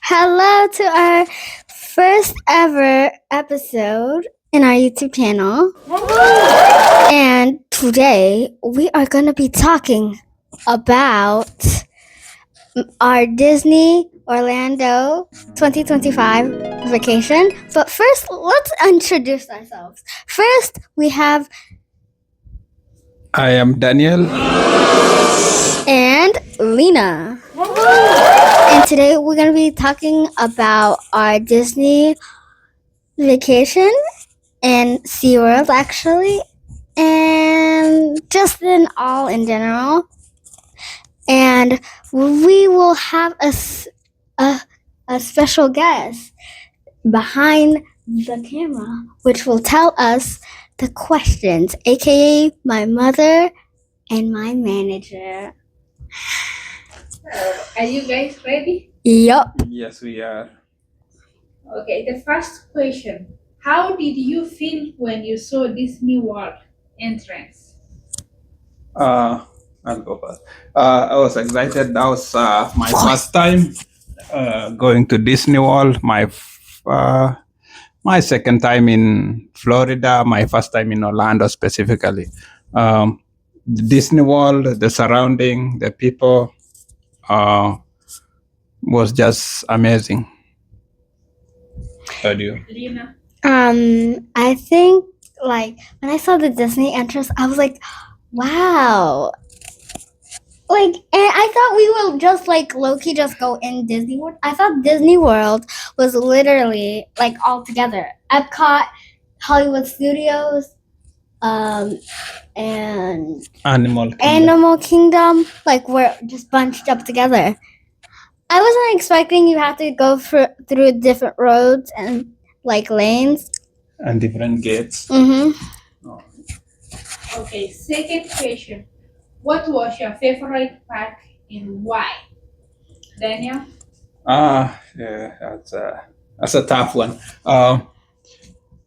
Hello to our first ever episode in our YouTube channel. And today we are going to be talking about our Disney Orlando 2025 vacation. But first, let's introduce ourselves. First, we have I am Daniel. and Lena. And today we're going to be talking about our Disney vacation and SeaWorld actually, and just in general. And we will have a special guest behind the camera, which will tell us the questions, aka my mother and my manager. Are you guys ready? Yup. Yes, we are. Okay, the first question. How did you feel when you saw Disney World entrance? I'll go first. I was excited. That was my first time going to Disney World. My second time in Florida. My first time in Orlando specifically. Disney World, the surrounding, the people, was just amazing. How do you? Lena? I think like when I saw the Disney entrance, I was like, wow. Like, and I thought we will just like low-key just go in Disney World. I thought Disney World was literally like all together. Epcot, Hollywood Studios, and Animal Kingdom. Animal Kingdom, like we're just bunched up together. I wasn't expecting you have to go through different roads and like lanes. And different gates. Mm-hmm. Okay, second question. What was your favorite park and why? Daniel? Yeah, that's a tough one.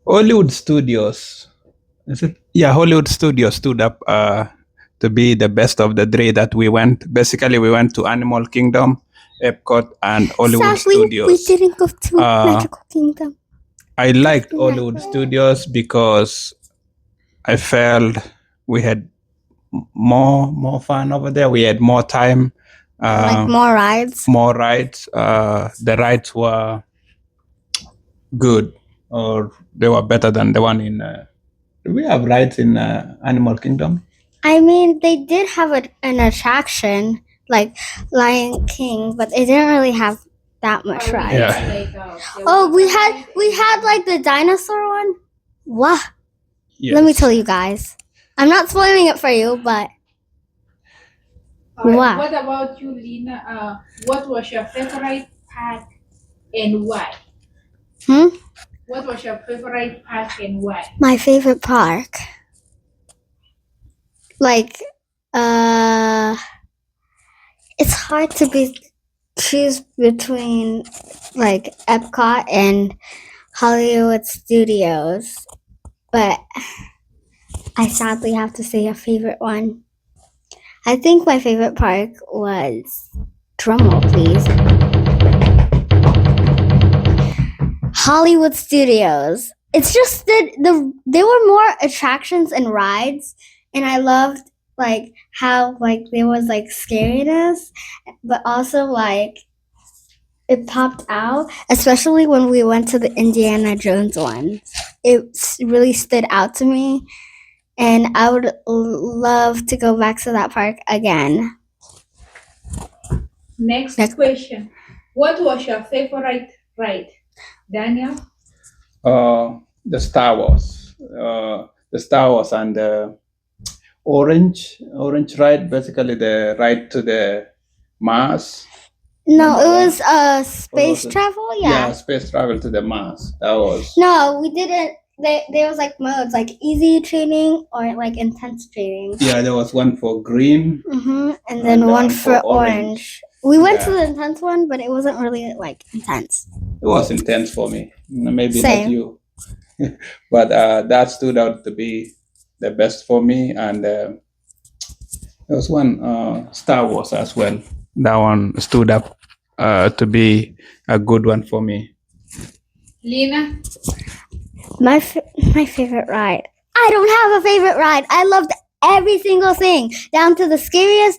Hollywood Studios. Is it? Yeah, Hollywood Studios stood up to be the best of the three that we went. Basically, we went to Animal Kingdom, Epcot, and Hollywood Sadly, Studios. we didn't go to Magical Kingdom. I liked Hollywood Studios because I felt we had more fun over there. We had more time. Like more rides. More rides. The rides were good, or they were better than the one in. Do we have rides in Animal Kingdom? I mean, they did have an attraction like Lion King, but they didn't really have that much rides. Yeah. Oh, we had like the dinosaur one. What? Yes. Let me tell you guys. I'm not spoiling it for you, but Alright, Wow. What about you, Lena? What was your favorite park and why? What was your favorite park and why? my favorite park. Like, it's hard to choose between like Epcot and Hollywood Studios, but I sadly have to say a favorite one. I think my favorite park was, drumroll please, Hollywood Studios. It's just that there were more attractions and rides, and I loved like how like there was like scariness, but also like it popped out, especially when we went to the Indiana Jones one. It really stood out to me, and I would love to go back to that park again. Next Next. question. What was your favorite ride? Daniel? The Star Wars. The Star Wars and the orange ride. Basically, the ride to the Mars. No, it was space was it? travel. Yeah, space travel to the Mars. That was. No, we didn't. There was like modes, like easy training or like intense training. Yeah, there was one for green. And then one for orange. We went to Yeah. the intense one, but it wasn't really like intense. It was intense for me. Maybe Same. not you, but that stood out to be the best for me. And there was one Star Wars as well. That one stood up to be a good one for me. Lena? My favorite ride. I don't have a favorite ride. I loved every single thing, down to the scariest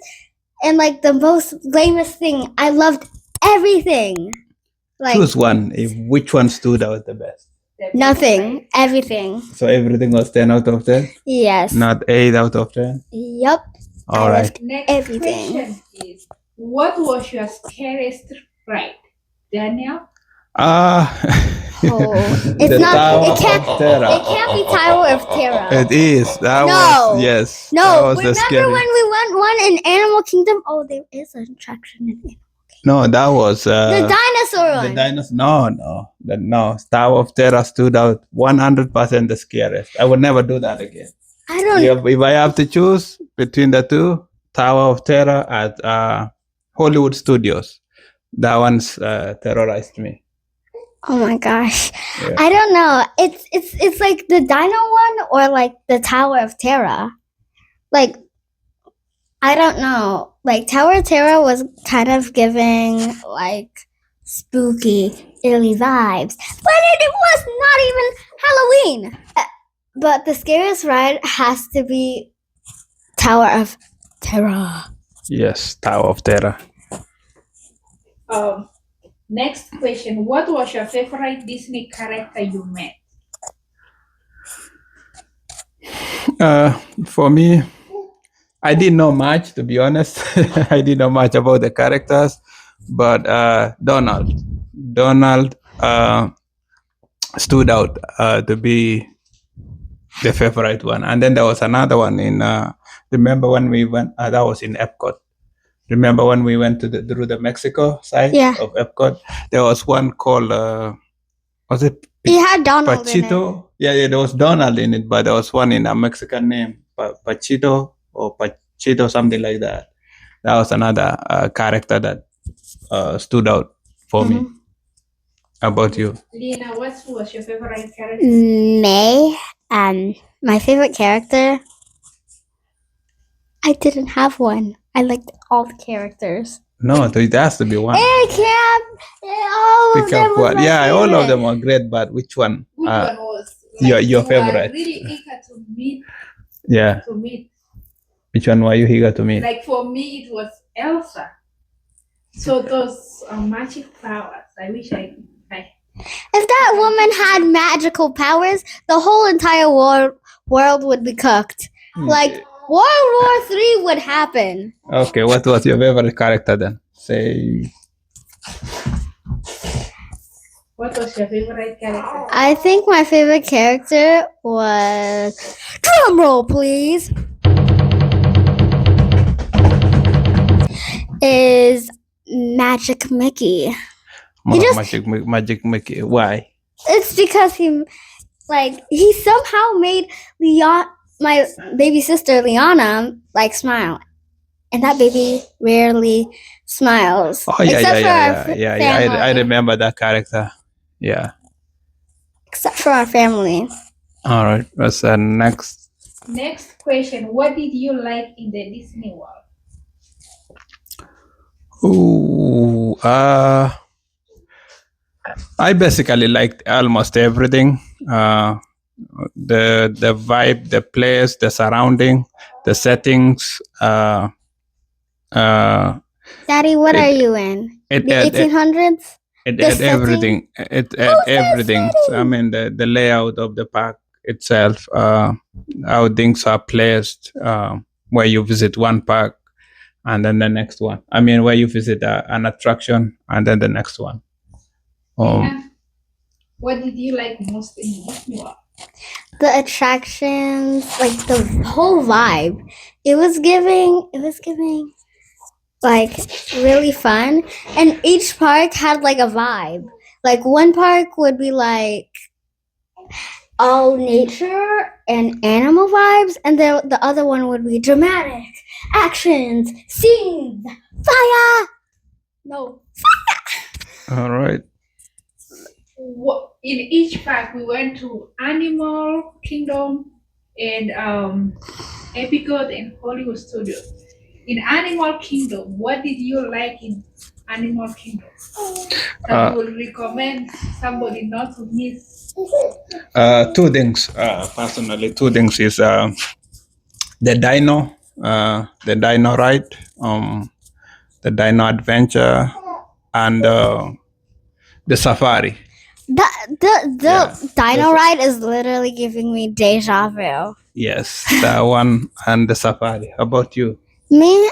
and like the most lamest thing. I loved everything. Like Choose one. Which one stood out the best? nothing, everything. So everything was 10 out of 10? Yes. Not 8 out of 10? Yup. All right. Next everything. question is, what was your scariest ride? Daniel? It's the not. Tower It can't. of Terror. It can't be Tower of Terror. It is. That No. was, yes. No. That was Remember the scary. when we went one in Animal Kingdom? Oh, there is an attraction in it. No, that was The dinosaur one. the dinosaur. No. Tower of Terror stood out 100% the scariest. I would never do that again. I don't. If I have to choose between the two, Tower of Terror at Hollywood Studios, that one's terrorized me. Oh my gosh. Yeah. I don't know. It's like the dino one or like the Tower of Terror. Like I don't know. Like Tower of Terror was kind of giving like spooky, eerie vibes, but it was not even Halloween. But the scariest ride has to be Tower of Terror. Yes, Tower of Terror. Next question. What was your favorite Disney character you met? For me, I didn't know much, to be honest. I didn't know much about the characters, but Donald stood out to be the favorite one. And then there was another one in. Remember when we went? That was in Epcot. Remember when we went through the Mexico side of Epcot? There was one called. Was it? It had Donald Pachito. in it. Yeah, there was Donald in it, but there was one in a Mexican name, Pachito or Pachito, something like that. That was another character that stood out for me. How about you? Lena, what was your favorite character? May. My favorite character. I didn't have one. I liked all the characters. No, it has to be one. I can't. All of them was my Yeah, all of favorite. them were great, but which one? Which one was your you were favorite? really eager to meet. Yeah. To meet. Which one were you eager to meet? Like for me, it was Elsa. So those magic powers. I wish I. If that woman had magical powers, the whole entire world would be cooked. Like World War III would happen. Okay, what was your favorite character then? Say. What was your favorite character? I think my favorite character was. Drum roll, please. Is Magic Mickey. Magic Mickey. Why? It's because he somehow made my baby sister Liana smile, and that baby rarely smiles. Oh yeah. I remember that character. Yeah. Except for our family. All right. What's the next? Next question. What did you like in the Disney World? Ooh, I basically liked almost everything. The vibe, the place, the surrounding, the settings. Daddy, what are you in? The 1800s? It had everything. It had everything. I mean, the layout of the park itself, how things are placed, where you visit one park and then the next one. I mean, where you visit an attraction and then the next one. What did you like most in Disney World? The attractions, like the whole vibe. It was giving like really fun, and each park had like a vibe. Like one park would be like all nature and animal vibes, and the other one would be dramatic actions, scenes, fire. No, fire. All right. In each park, we went to Animal Kingdom and Epcot and Hollywood Studios. In Animal Kingdom, what did you like in animal kingdom that Uh, you will recommend somebody not to miss? Two things. Personally, two things is the dino ride, the dino adventure, and the safari. The Yeah. dino ride is literally giving me deja vu. Yes, that one and the safari. How about you? Me,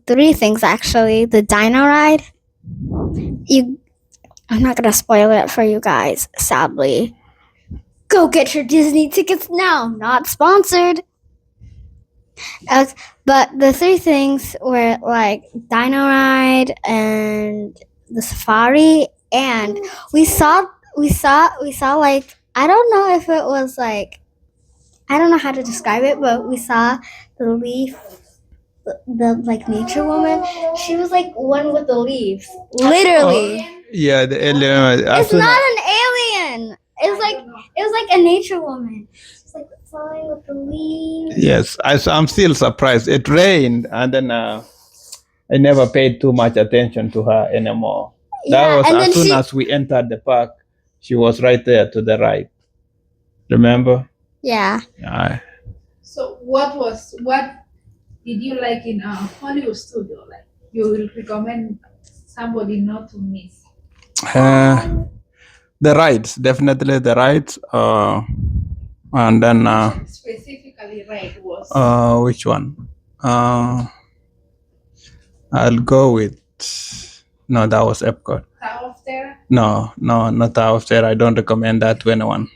three things actually. The dino ride. I'm not gonna spoil it for you guys, sadly. Go get your Disney tickets now. Not sponsored. But the three things were like dino ride and the safari, and we saw like, I don't know if it was like, I don't know how to describe it, but we saw the leaf, the like nature woman. She was like one with the leaves, literally. Yeah, the alien. It's not an alien. It was like a nature woman. It's like flying with the leaves. Yes, I'm still surprised. It rained, and then I never paid too much attention to her anymore. That was as soon as we entered the park, she was right there to the right. Remember? Yeah. So what did you like in Hollywood studio? Like you will recommend somebody not to miss? The rides, definitely the rides. And then Specifically, right was which one? I'll go with no. That was Epcot. Tower of Terror. No, not Tower of Terror. I don't recommend that to anyone.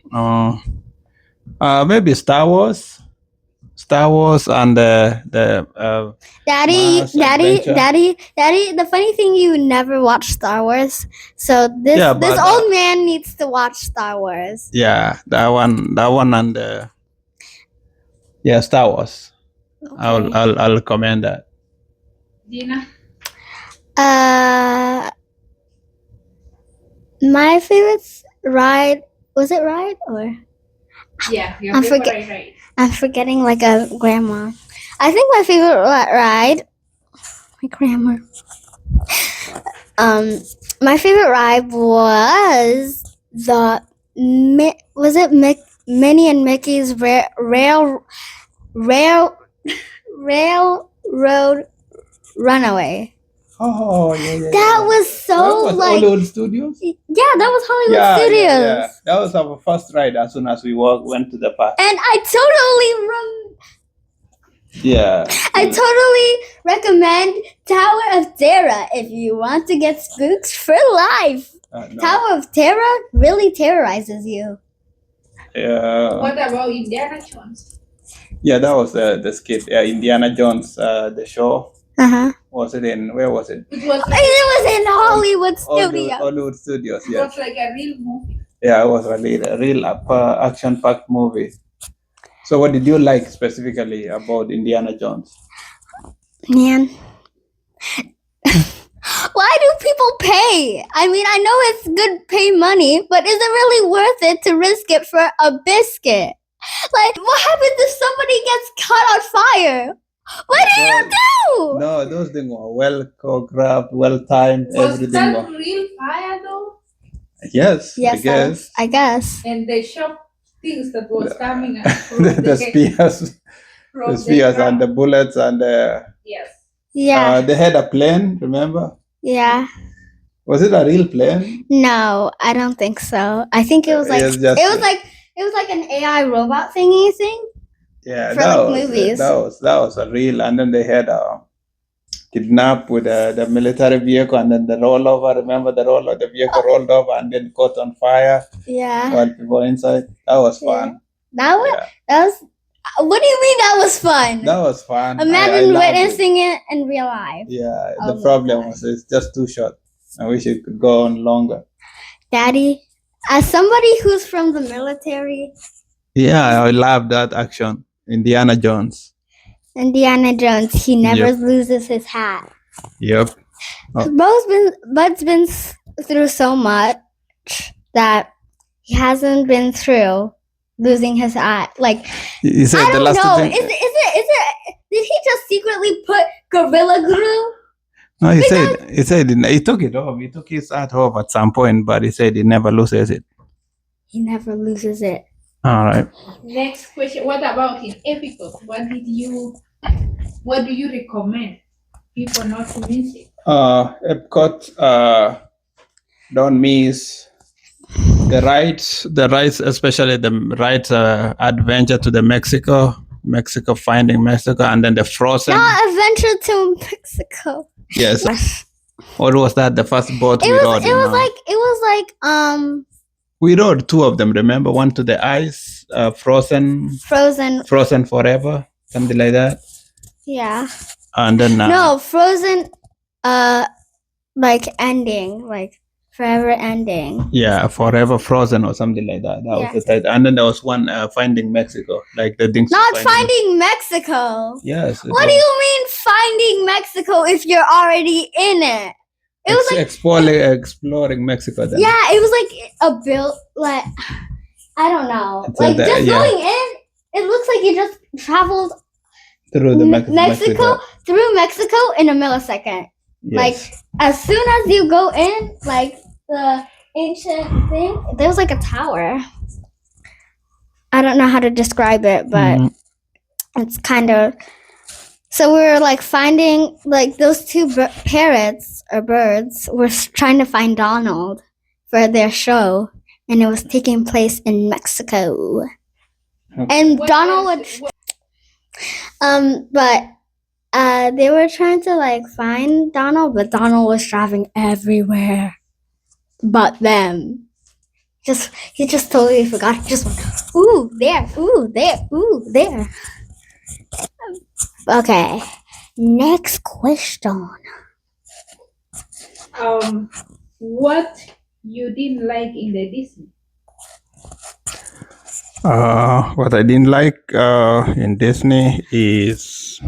Maybe Star Wars. Star Wars and the Daddy, Mars Adventure. Daddy. The funny thing, you never watch Star Wars, so this old man needs to watch Star Wars. Yeah, that one, and Star Wars. Okay. I'll recommend that. Dina? My favorite ride, was it ride or? Yeah, your favorite ride. I'm forgetting like a grandma. I think my favorite ride, my grandma. My favorite ride was Minnie and Mickey's Railroad Runaway. Oh, yeah. That was so was like Hollywood Studios. Yeah, that was Hollywood Studios. Yeah. That was our first ride as soon as we went to the park. And I totally recommend Tower of Terror if you want to get spooked for life. No. Tower of Terror really terrorizes you. Yeah. What about Indiana Jones? Yeah, that was the skit. Indiana Jones, the show. Was it in, where was it? It was in Hollywood Studios. Hollywood Studios, yes. It was like a real movie. Yeah, it was a real action-packed movie. So what did you like specifically about Indiana Jones? Man. Why do people pay? I mean, I know it's good pay money, but is it really worth it to risk it for a biscuit? Like, what happens if somebody gets caught on fire? What do you do? No, those things were well choreographed, well timed. Was that real fire though? Yes, I guess. And they shot things that was coming from the spears, and the bullets and the. Yes. Yeah. They had a plane. Remember? Yeah. Was it a real plane? No, I don't think so. I think it was like it was like an AI robot thingy thing. Yeah, for like movies. That was a real, and then they had kidnapped with the military vehicle, and then the rollover. Remember the rollover? The vehicle rolled over and then caught on fire. Yeah. While people were inside. That was fun. That was. What do you mean that was fun? That was fun. Imagine witnessing it in real life. Yeah. The problem was it's just too short. I wish it could go on longer. Daddy, as somebody who's from the military. Yeah, I love that action. Indiana Jones. He never loses his hat. Yep. Bud's been through so much that he hasn't been through losing his hat. Like, he said I don't know. Is it? Did he just secretly put Gorilla Glue? No, he took it off. He took his hat off at some point, but he said he never loses it. He never loses it. All right. Next question. What about in Epicot? What do you recommend people not to miss it? Epcot, don't miss the rides, especially the rides, Adventure to the Mexico, Finding Mexico, and then the Frozen. Not Adventure to Mexico. Yes. What was that? The first boat It we was. rode. It was like. We rode two of them. Remember, one to the ice, Frozen Forever, something like that. Yeah. And then No, Frozen. Like ending, like forever ending. Yeah, Forever Frozen or something like that. That was the title. And then there was one, Finding Mexico, like the things. Not Finding Mexico. Yes. What do you mean Finding Mexico if you're already in it? It was like exploring Mexico. Then. Yeah, it was like a build. Like I don't know. It's like just going in, it looks like you just traveled through the Mexico through Mexico in a millisecond. Yes. Like as soon as you go in, like the ancient thing, there's like a tower. I don't know how to describe it, but it's kind of. So we were like finding like those two parrots or birds were trying to find Donald for their show, and it was taking place in Mexico. Okay. And Donald would. But. They were trying to like find Donald, but Donald was driving everywhere but them. He just totally forgot. He just went, ooh, there, ooh, there, ooh, there. Okay, next question. What you didn't like in the Disney? What I didn't like in Disney is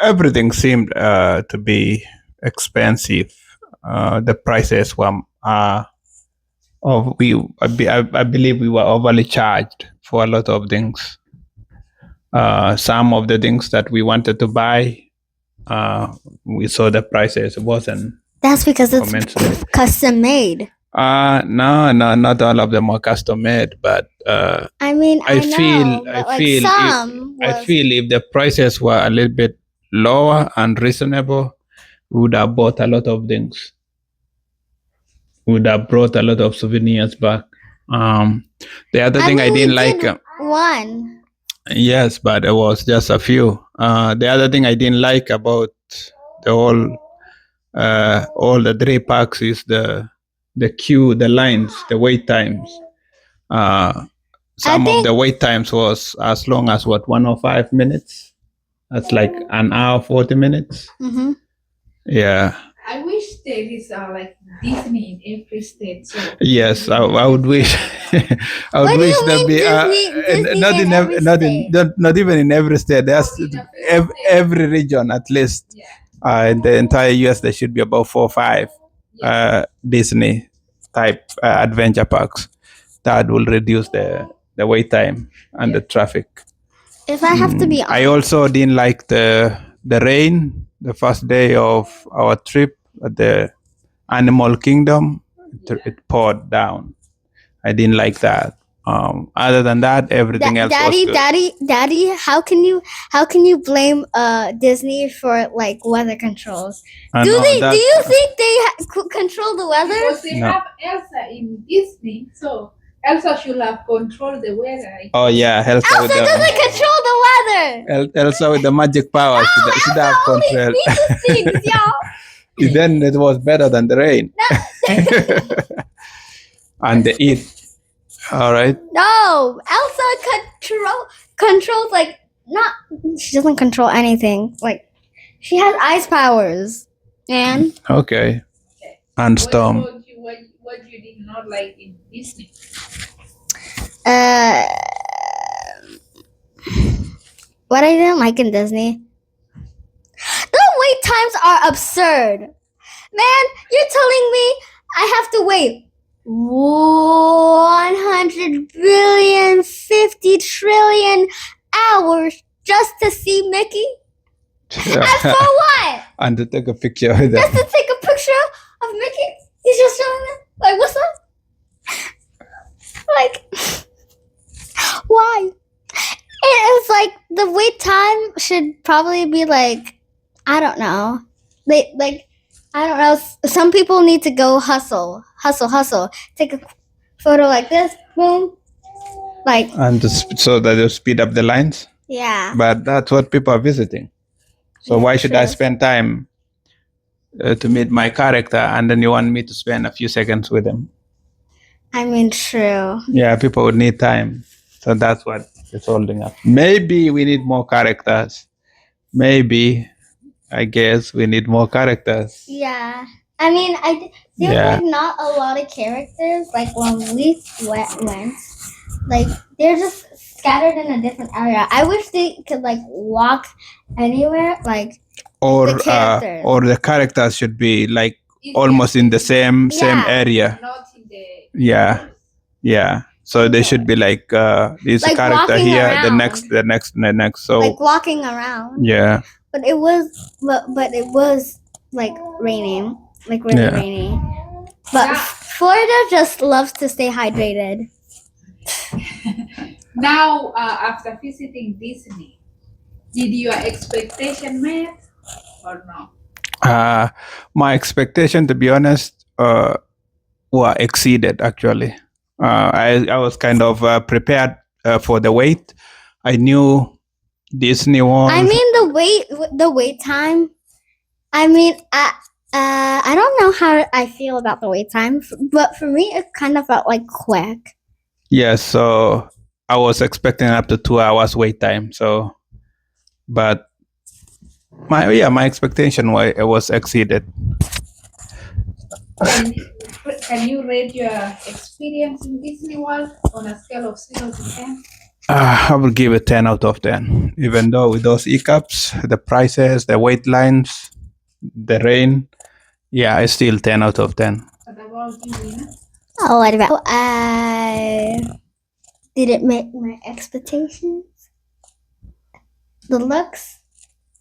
everything seemed to be expensive. The prices were, I believe we were overly charged for a lot of things. Some of the things that we wanted to buy, we saw the prices wasn't. That's because it's custom made. No, not all of them are custom made, but I mean, I feel if the prices were a little bit lower and reasonable, we would have bought a lot of things. We would have brought a lot of souvenirs back. The other thing I didn't like. One. Yes, but it was just a few. The other thing I didn't like about all the 3 parks is the queue, the lines, the wait times. Some of the wait times was as long as 105 minutes. That's like an hour 40 minutes. Mm-hmm. Yeah. I wish there is like Disney in every state. So yes, I would wish. I would wish there be not even in every state. There's every region at least. In the entire US, there should be about 4 or 5 Disney type adventure parks that will reduce the wait time and the traffic. If I have to be honest, I also didn't like the rain the first day of our trip at the Animal Kingdom. It poured down. I didn't like that. Other than that, everything else was good. Daddy, how can you blame Disney for like weather controls? Do you think they control the weather? Because they have Elsa in Disney, so Elsa should have controlled the weather. Oh yeah, Elsa doesn't control the weather. Elsa with the magic power should have control. Things, y'all. Then it was better than the rain. And the heat. All right. No, Elsa controls like not. She doesn't control anything. Like she has ice powers, and okay. And storm. What you did not like in Disney? What I didn't like in Disney. The wait times are absurd. Man, you're telling me I have to wait 100 billion, 50 trillion hours just to see Mickey? And for what? And to take a picture with Just them. to take a picture of Mickey. He's just showing them. Like, what's up? Like, why? It's like the wait time should probably be like, I don't know. I don't know. Some people need to go hustle. Take a photo like this, boom. Like, And so that you speed up the lines. yeah. But that's what people are visiting. So Yeah, why should I true. spend time to meet my character and then you want me to spend a few seconds with him? I mean, true. Yeah, people would need time. So that's what it's holding up. Maybe we need more characters. Maybe, I guess we need more characters. Yeah. I mean, there Yeah. were not a lot of characters. Like when we went, like they're just scattered in a different area. I wish they could like walk anywhere. Like Or the characters. or the characters should be like almost in the same Yeah. area. Not in the Yeah. Yeah. So they should be like this Like character walking here, around. the next. So like walking around. yeah. But it was like raining, like really Yeah. rainy. But Florida just loves to stay hydrated. Now, after visiting Disney, did your expectation met or no? My expectation, to be honest, were exceeded actually. I was kind of prepared for the wait. I knew Disney World. I mean the wait time. I mean I don't know how I feel about the wait time, but for me it kind of felt like quick. Yeah, so I was expecting up to 2 hours wait time. So, but my expectation was exceeded. Can you rate your experience in Disney World on a scale of 0 to 10? I will give it 10 out of 10. Even though with those hiccups, the prices, the wait lines, the rain, yeah, it's still 10 out of 10. What about you, Lina? Oh, what about did it make my expectations? The looks,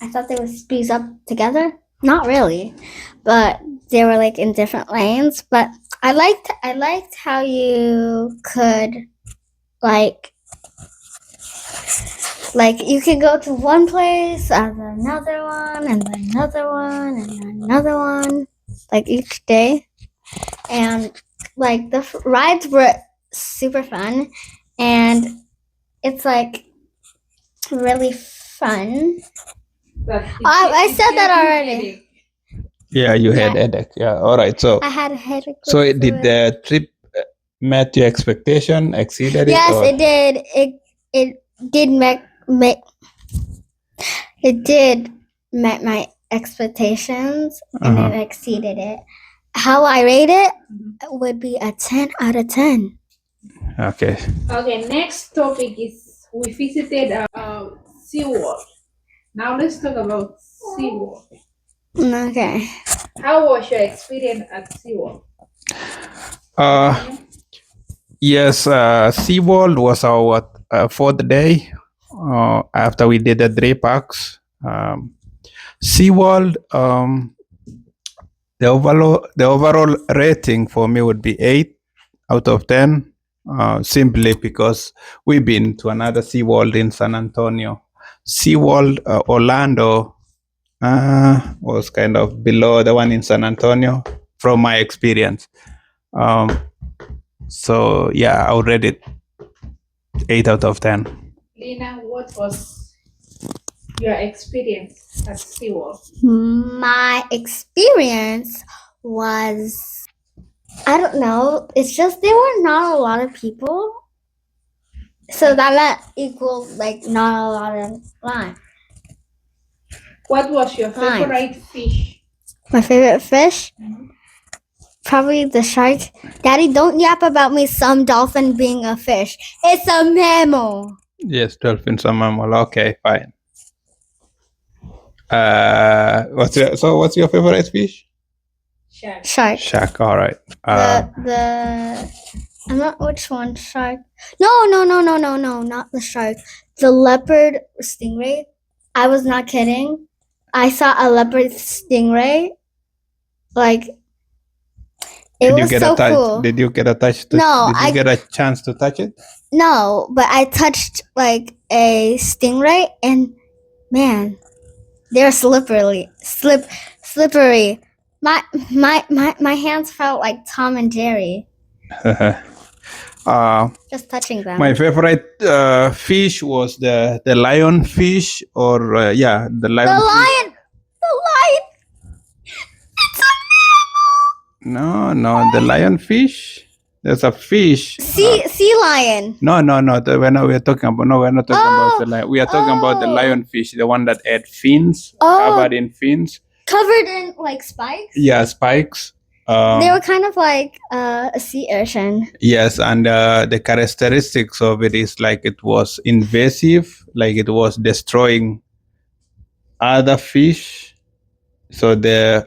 I thought they would squeeze up together. Not really, but they were like in different lanes. But I liked how you could like you could go to one place and then another one and then another one and then another one, like each day. And like the rides were super fun, and it's like really fun. I said that already. Yeah, you had headache. Yeah, all right. So I had a headache. so did the trip met your expectation? Exceeded it? Yes, or- it did. It did make it did met my expectations, and it exceeded it. How I rate it would be a 10 out of 10. Okay. Okay, next topic is we visited SeaWorld. Now let's talk about SeaWorld. Okay. How was your experience at SeaWorld? Yes, SeaWorld was our fourth day after we did the 3 parks. SeaWorld, the overall rating for me would be 8 out of 10, simply because we've been to another SeaWorld in San Antonio. SeaWorld Orlando was kind of below the one in San Antonio from my experience. So yeah, I would rate it 8 out of 10. Lina, what was your experience at SeaWorld? My experience was, I don't know, it's just there were not a lot of people. So that equals like not a lot of line. What was your favorite fish? My favorite fish? Probably the shark. Daddy, don't yap about me some dolphin being a fish. It's a mammal. Yes, dolphins are mammal. Okay, fine. What's your favorite fish? Shark. Shark. Shark. All right. I'm not which one. Shark. No, not the shark. The leopard stingray. I was not kidding. I saw a leopard stingray. Like it was so cool. Did you get a touch? No, did you get a chance to touch it? No, but I touched like a stingray, and man, they're slippery. My hands felt like Tom and Jerry just touching them. My favorite fish was the lion fish, or the lion. The lion. It's a No, the lionfish. There's a fish. sea lion. No. We're not talking about. No, we're not talking about the lion. We are talking about the lionfish, the one that had fins, covered in fins. Covered in like spikes. Yeah, spikes. They were kind of like a sea urchin. Yes, and the characteristics of it is like it was invasive, like it was destroying other fish. So they're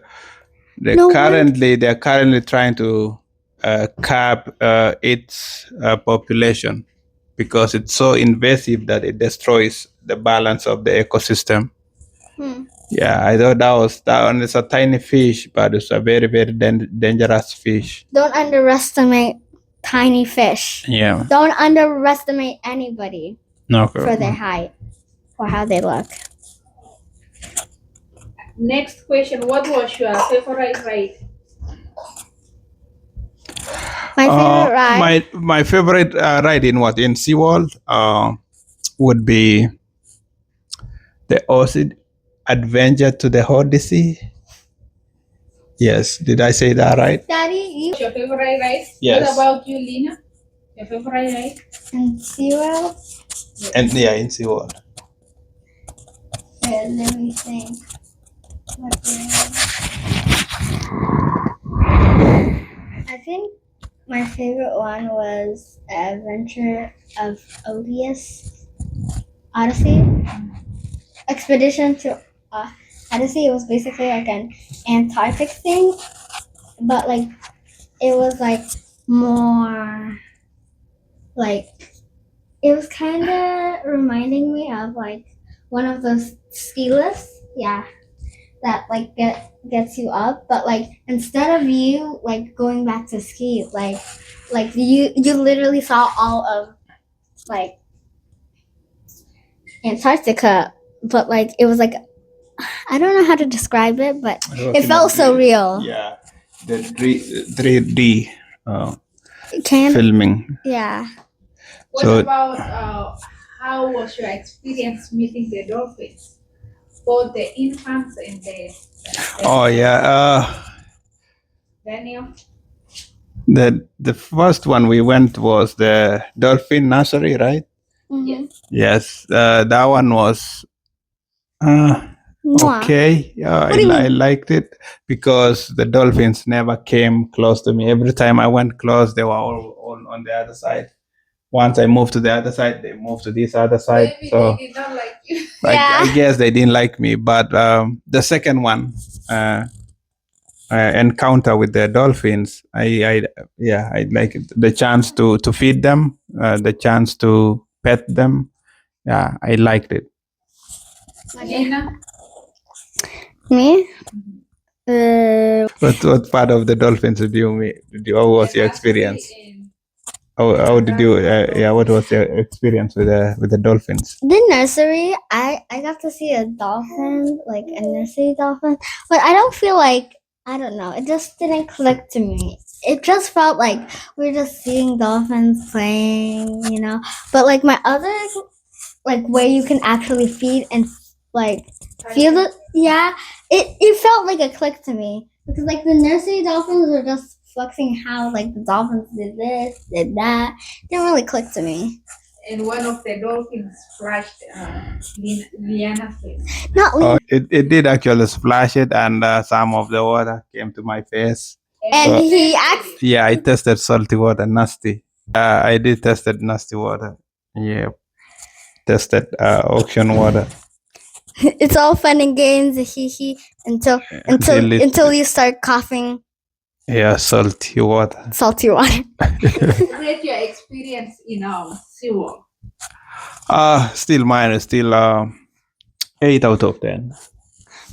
currently trying to cap its population because it's so invasive that it destroys the balance of the ecosystem. Yeah, I thought that one is a tiny fish, but it's a very, very dangerous fish. Don't underestimate tiny fish. Yeah. Don't underestimate anybody for their height or how they look. Next question. What was your favorite ride? My favorite ride? My favorite ride in SeaWorld would be the Ocean Adventure to the Odyssey. Yes, did I say that right? Daddy, Your favorite ride? Yes. What about you, Lena? Your favorite ride? In SeaWorld? And in SeaWorld. Let me think. I think my favorite one was Adventure of Odyssey. Expedition to Odyssey. It was basically like an Antarctic thing, but like it was like more like it was kind of reminding me of like one of those ski lifts. Yeah. That like gets you up, but like instead of you like going back to ski, like you literally saw all of like Antarctica, but like it was like I don't know how to describe it, but it felt so real. Yeah, the 3D filming. Yeah. What about how was your experience meeting the dolphins? Both the infants and the Daniel. The first one we went was the dolphin nursery, right? Mm-hmm. Yes, that one was okay. I liked it because the dolphins never came close to me. Every time I went close, they were all on the other side. Once I moved to the other side, they moved to this other side. Maybe so they did not like you. I guess they didn't like me. But the second one, encounter with the dolphins, I like it. The chance to feed them, the chance to pet them. Yeah, I liked it. Lena? Me? What part of the dolphins did you meet? How was your experience? How did you? What was your experience with the dolphins? The nursery, I got to see a dolphin, like a nursery dolphin, but I don't feel like, I don't know, it just didn't click to me. It just felt like we were just seeing dolphins playing, you know. But like my other, like where you can actually feed and like feel it, it felt like a click to me because like the nursery dolphins were just flexing how like the dolphins did this, did that. It didn't really click to me. And one of the dolphins splashed Liana's face. It did actually splash it, and some of the water came to my face. And he asked. Yeah, I tested salty water, nasty. I did tested nasty water. Yeah, tested ocean water. It's all fun and games, until you start coughing. Yeah, salty water. Salty water. Rate your experience in SeaWorld. Still mine is still 8 out of 10.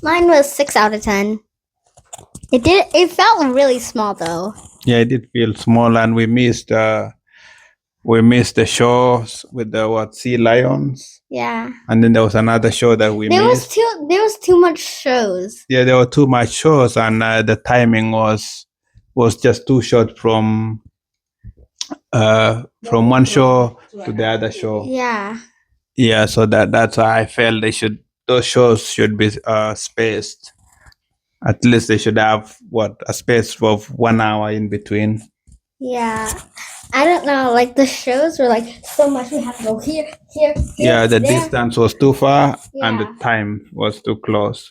Mine was 6 out of 10. It felt really small though. Yeah, it did feel small, and we missed the shows with the sea lions, Yeah. and then there was another show that we There missed. was too much shows. Yeah, there were too much shows, and the timing was just too short from one show to the other show. Yeah. Yeah, so that's why I felt those shows should be spaced. At least they should have a space of 1 hour in between. Yeah. I don't know, like the shows were like so much we have to go here. Yeah, the there. distance was too far and the Yeah. time was too close.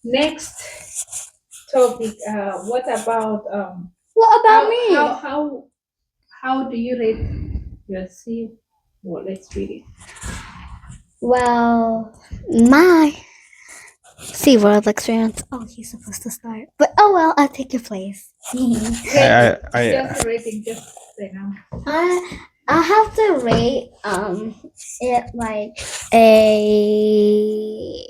Next topic. What about What about me? how do you rate your SeaWorld experience? Well, my SeaWorld experience. Oh, he's supposed to start. But oh well, I'll take your place. Just rating, just say now. I have to rate it like a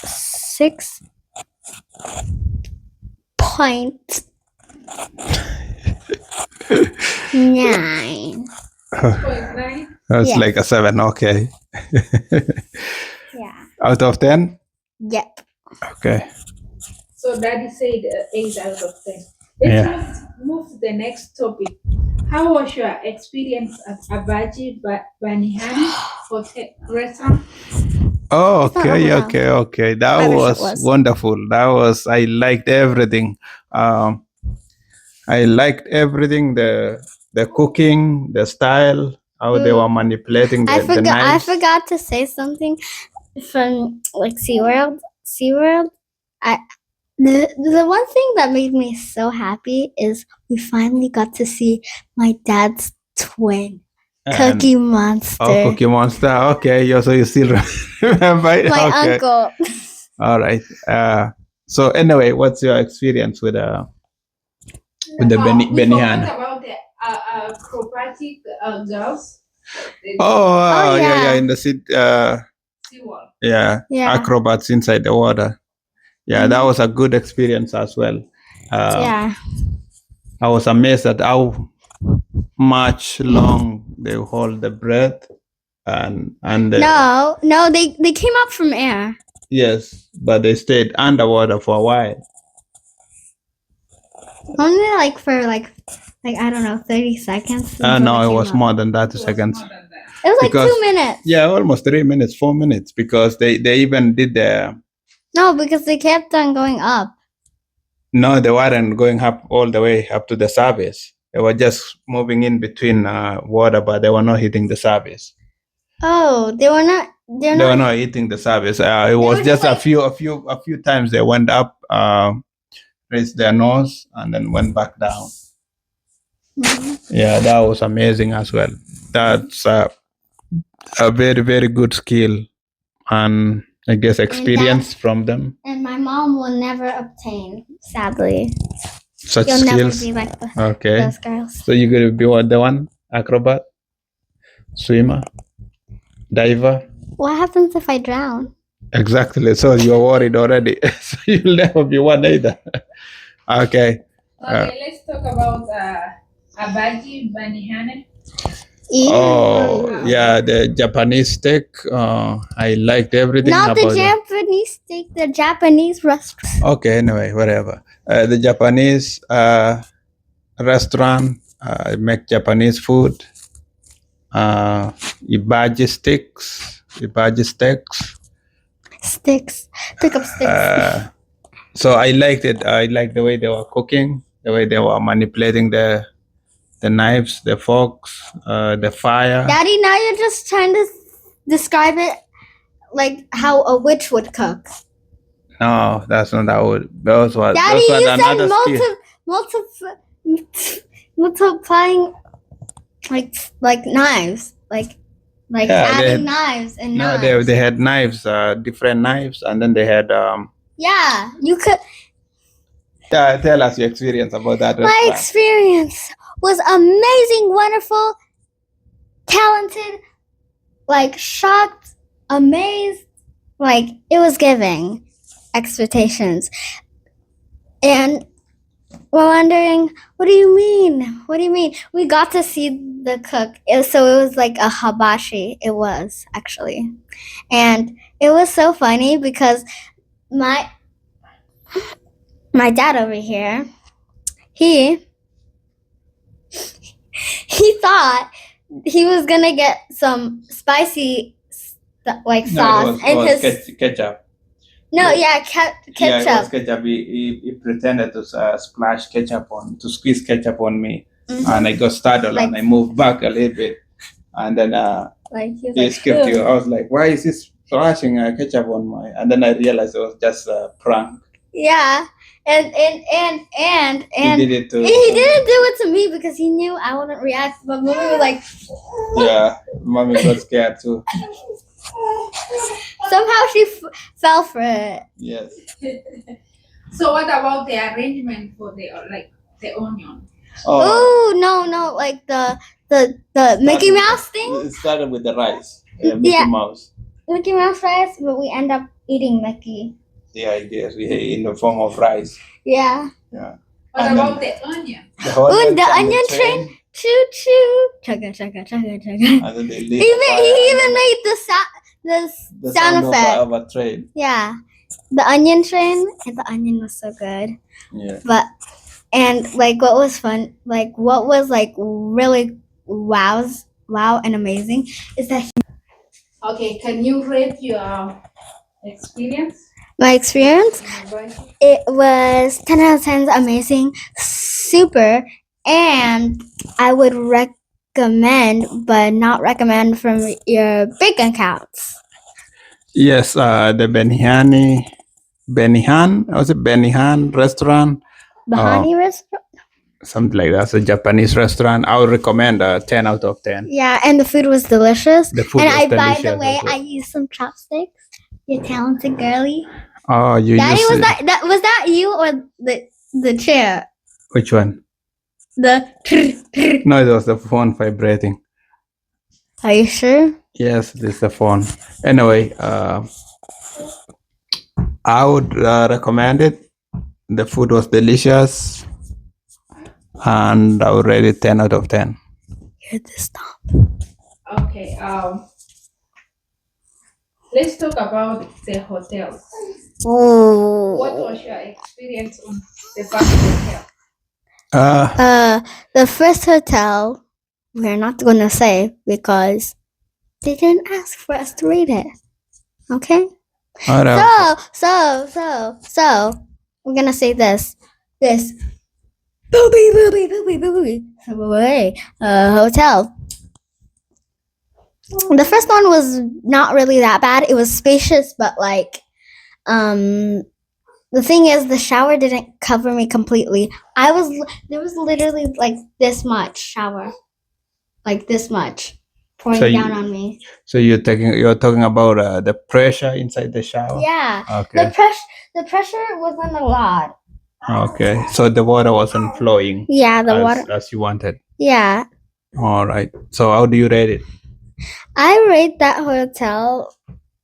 6.9. 6.9. That's Yeah. like a 7, okay. Yeah. Out of 10? Yep. Okay. So Daddy said 8 out of 10. Yeah. Let's move to the next topic. How was your experience at Abaji Benihana Hotel Restaurant? Oh, It's not okay, over now. okay. That I wish it was was. wonderful. I liked everything. I liked everything, the cooking, the style, how they were manipulating the I knives. forgot to say something from like SeaWorld. The one thing that made me so happy is we finally got to see my dad's twin, And- Cookie Monster. Oh, Cookie Monster. Okay, so you still remember it? My Okay. uncle. All right. So anyway, what's your experience with the Benihana? What about the acrobatic girls? Oh, yeah, yeah. in the city. SeaWorld. Yeah, Yeah. acrobats inside the water. Yeah, that was a good experience as well. Yeah. I was amazed at how much long they hold the breath, and No, they came up from air. yes, but they stayed underwater for a while. Only like for like I don't know, 30 seconds. until No, they it came was up. more than 30 It was seconds. more than that. It was like because- 2 minutes. Yeah, almost 3 minutes, 4 minutes, because they even did No, because they kept on going up. no, they weren't going up all the way up to the surface. They were just moving in between water, but they were not hitting the surface. Oh, they were not. They're They were not. not hitting the surface. It was were just just a few times they went up, raised their nose, and then went back down. Mhm. Yeah, that was amazing as well. That's a very, very good skill, and I guess experience from them. And my mom will never obtain. Sadly, Such you'll never skills. be like Okay. those girls. So you're going to be the one? Acrobat? Swimmer? Diver? What happens if I drown? Exactly. So you're worried already. So you'll never be one either. Okay. Okay, let's talk about Abaji Benihana. Oh, yeah, the Japanese steak. I liked everything Not about the it. Japanese steak, the Japanese restaurant. Okay, anyway, whatever. The Japanese restaurant make Japanese food. Ibaji steaks. Sticks. Pick up sticks. So I liked it. I liked the way they were cooking, the way they were manipulating the knives, the forks, the fire. Daddy, now you're just trying to describe it like how a witch would cook. No, that's not how it. Those were Daddy, those were you said another skill. multiplying like knives, like Yeah, adding knives and No, knives. they had knives, different knives, and then they had. Yeah, you could. Tell us your experience about that My restaurant. experience was amazing, wonderful, talented, like shocked, amazed, like it was giving expectations. And we're wondering, what do you mean? What do you mean? We got to see the cook. So it was like a hibachi. It was actually. And it was so funny because my dad over here, he thought he was gonna get some spicy like sauce it was ketchup. No, Yeah. ketchup. Yeah, it was ketchup. He pretended to splash ketchup to squeeze ketchup on me, and I got startled and I moved back a little bit, and then Like he skipped you. I was like, "Why is he splashing ketchup on my?" And then I realized it was just a prank. Yeah, and He did it to. he didn't do it to me because he knew I wouldn't react. But mommy was like, Yeah, mommy got scared too. somehow she fell for it. Yes. So what about the arrangement for the onion? Oh no, like the Mickey Mouse thing. It started with the rice. Mickey Mouse. Mickey Mouse rice, but we end up eating Mickey. Yeah, it is. In the form of rice. Yeah. Yeah. What about the onion? The onion train. Choo choo. Chugga chugga chugga chugga. And then they He even made the sound effect of a train. Yeah. The onion train, and the onion was so good. Yeah. But and like what was fun, like what was like really wow and amazing is that Okay, can you rate your experience? my experience, it was 10 out of 10 amazing, super, and I would recommend, but not recommend from your big accounts. Yes, the Benihan restaurant, Bahani restaurant. something like that. It's a Japanese restaurant. I would recommend 10 out of 10. Yeah, and the food was delicious. The food And was by the delicious way, as well. I used some chopsticks. You talented girly. Oh, you Daddy, used was that you or the chair? which one? The No, it was the phone vibrating. Are you sure? Yes, this is the phone. Anyway, I would recommend it. The food was delicious, and I would rate it 10 out of 10. Hear this stop. Okay. Let's talk about the hotels. Oh. What was your experience on the first hotel? The first hotel we're not gonna say because they didn't ask for us to rate it. Okay? All right. So we're gonna say this. Booby. Hotel. The first one was not really that bad. It was spacious, but like, the thing is, the shower didn't cover me completely. There was literally like this much shower, like this much, pouring down on me. So you're talking about the pressure inside the shower? Yeah. Okay. The pressure wasn't a lot. Okay. So the water wasn't flowing. Yeah, the water. As you wanted. Yeah. All right. So how do you rate it? I rate that hotel,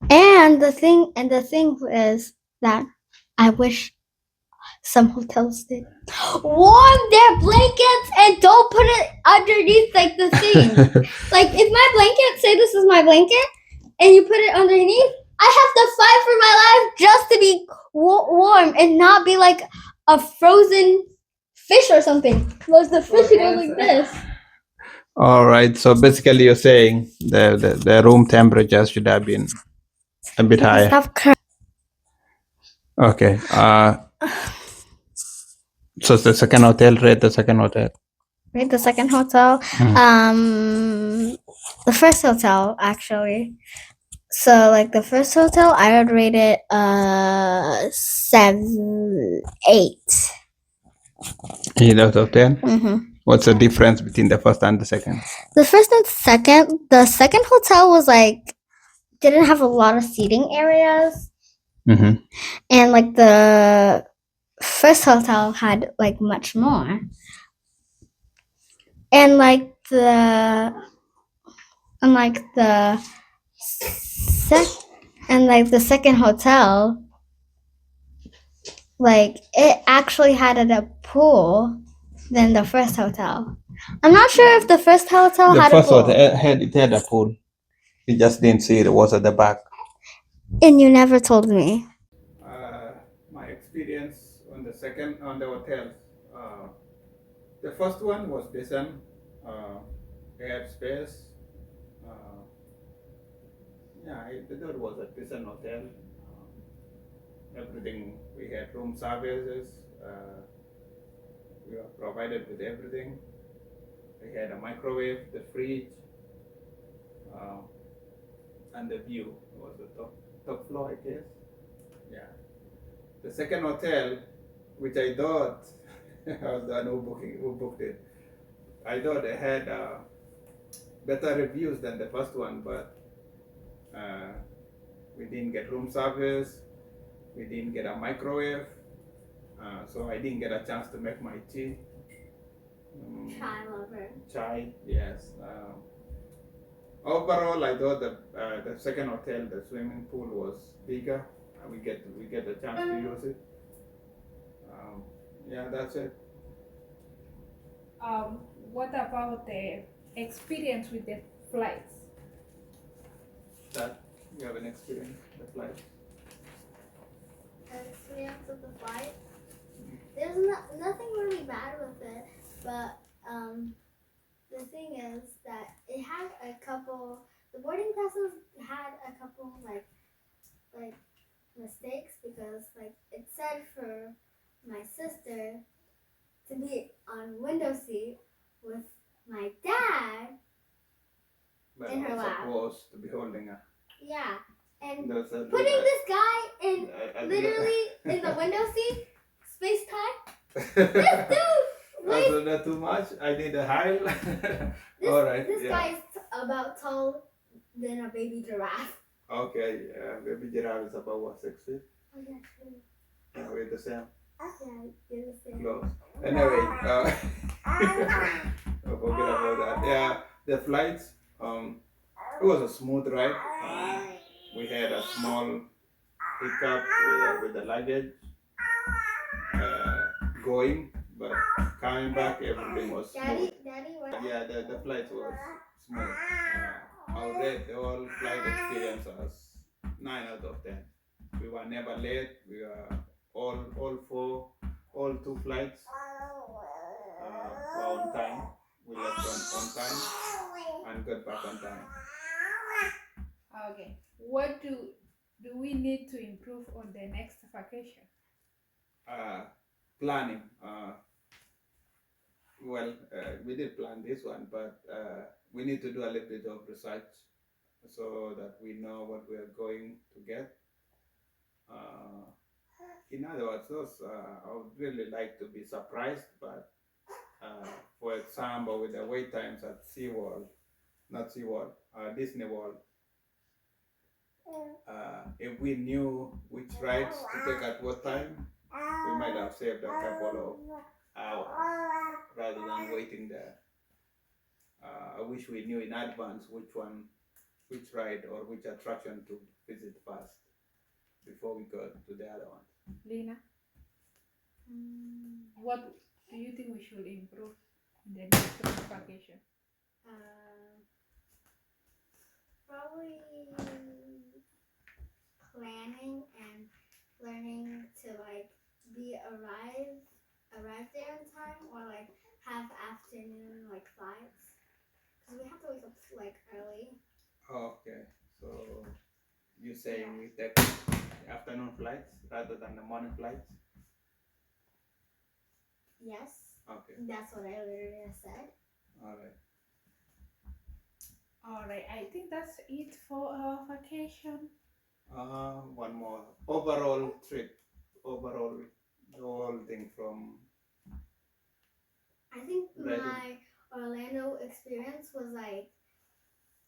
and the thing is that I wish some hotels did warm their blankets and don't put it underneath like the thing. Like if my blanket, say this is my blanket, and you put it underneath, I have to fight for my life just to be warm and not be like a frozen fish or something. Because the fish goes like this. All right. So basically, you're saying the room temperature should have been a bit higher. Stop crying. Okay. So the second hotel, rate the second hotel. Rate the second hotel. The first hotel actually. So like the first hotel, I would rate it 7, 8. 8 out of 10. Mm-hmm. What's the difference between the first and the second? The first and second, the second hotel was like didn't have a lot of seating areas, and like the first hotel had like much more, and like the And like the second hotel, like it actually had a pool than the first hotel. I'm not sure if the first hotel The had first a one pool. it had a pool. You just didn't see it was at the back. And you never told me. My experience on the hotels. The first one was decent. They had space. Uh, yeah, I thought it was a decent hotel. Everything, we had room services. We were provided with everything. We had a microwave, the fridge, uh, and the view was the top floor, I guess. Yeah. The second hotel, which I thought I was the one who booked it. I thought they had better reviews than the first one, but uh, we didn't get room service. We didn't get a microwave, so I didn't get a chance to make my tea. Chai lover. Chai, yes. Overall, I thought the second hotel, the swimming pool was bigger. We get the chance to use it. Yeah, that's it. What about the experience with the flights? That you have an experience the flight. Experience with the flight. There's nothing really bad with it, but the thing is that it had a couple. The boarding passes had a couple like mistakes because like it said for my sister to be on window seat with my dad. But In her I'm lap. supposed to be holding her. Yeah, and That's a putting this guy in I literally in the window seat, space time. This Dude, wait. That's not too much. I need a high. All right. This yeah. guy is about tall than a baby giraffe. Okay. Baby giraffe is about what, 6 feet? Oh yeah, true. Yeah, we're the same. Yeah, you're the same. Close. Anyway, forget about that. Yeah, the flights. It was a smooth ride. We had a small hiccup with the luggage going, but coming back, everything was smooth. Daddy, what? Yeah, the flight was smooth. I'll rate the whole flight experience as 9 out of 10. We were never late. We were all two flights were on time. We left on time and got back on time. Okay. What do we need to improve on the next vacation? Planning. We did plan this one, but we need to do a little bit of research so that we know what we are going to get. In other words, I would really like to be surprised, but for example, with the wait times at SeaWorld, not SeaWorld, Disney World, if we knew which rides to take at what time, we might have saved a couple of hours rather than waiting there. I wish we knew in advance which ride or which attraction to visit first before we go to the other one. Lena, what do you think we should improve in the next vacation? Probably planning and learning to like arrive there in time, or like have afternoon like flights, because we have to wake up like early. Okay, so you say we take afternoon flights rather than the morning flights? Yes. Okay. That's what I literally said. All right. All right. I think that's it for our vacation. One more overall trip. Overall, the whole thing from. I think my Orlando experience was like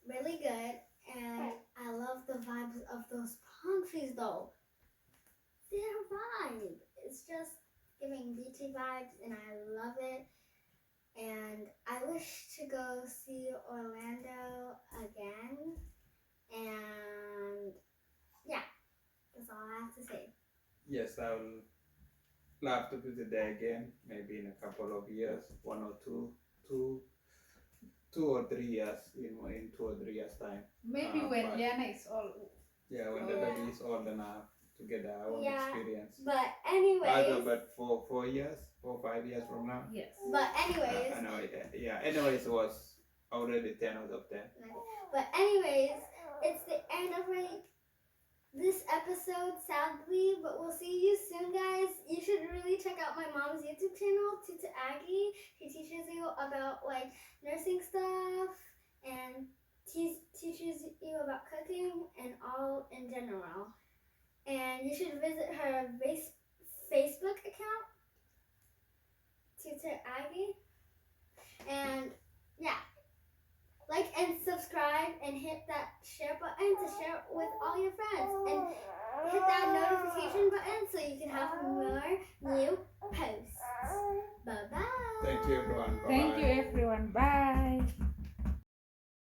really good, and I love the vibes of those palm trees though. Their vibe, it's just giving beachy vibes, and I love it. And I wish to go see Orlando again. And yeah. That's all I have to say. Yes, I will love to visit there again, maybe in a couple of years, 2 or 3 years, in 2 or 3 years time. Maybe when but- Liana is all. Yeah, when the baby is old enough to get their own experience. But anyways. But for 4 years, 5 years from now. Yes. But anyways. Anyways, it was already 10 out of 10. But anyways, it's the end of this episode, sadly, but we'll see you soon, guys. You should really check out my mom's YouTube channel, Tuta Aggie. She teaches you about like nursing stuff and teaches you about cooking and all in general. And you should visit her Facebook account, Tuta Aggie. And yeah. Like and subscribe and hit that share button to share with all your friends. And hit that notification button so you can have more new posts. Bye-bye. Thank you, everyone. Thank you, everyone. Bye.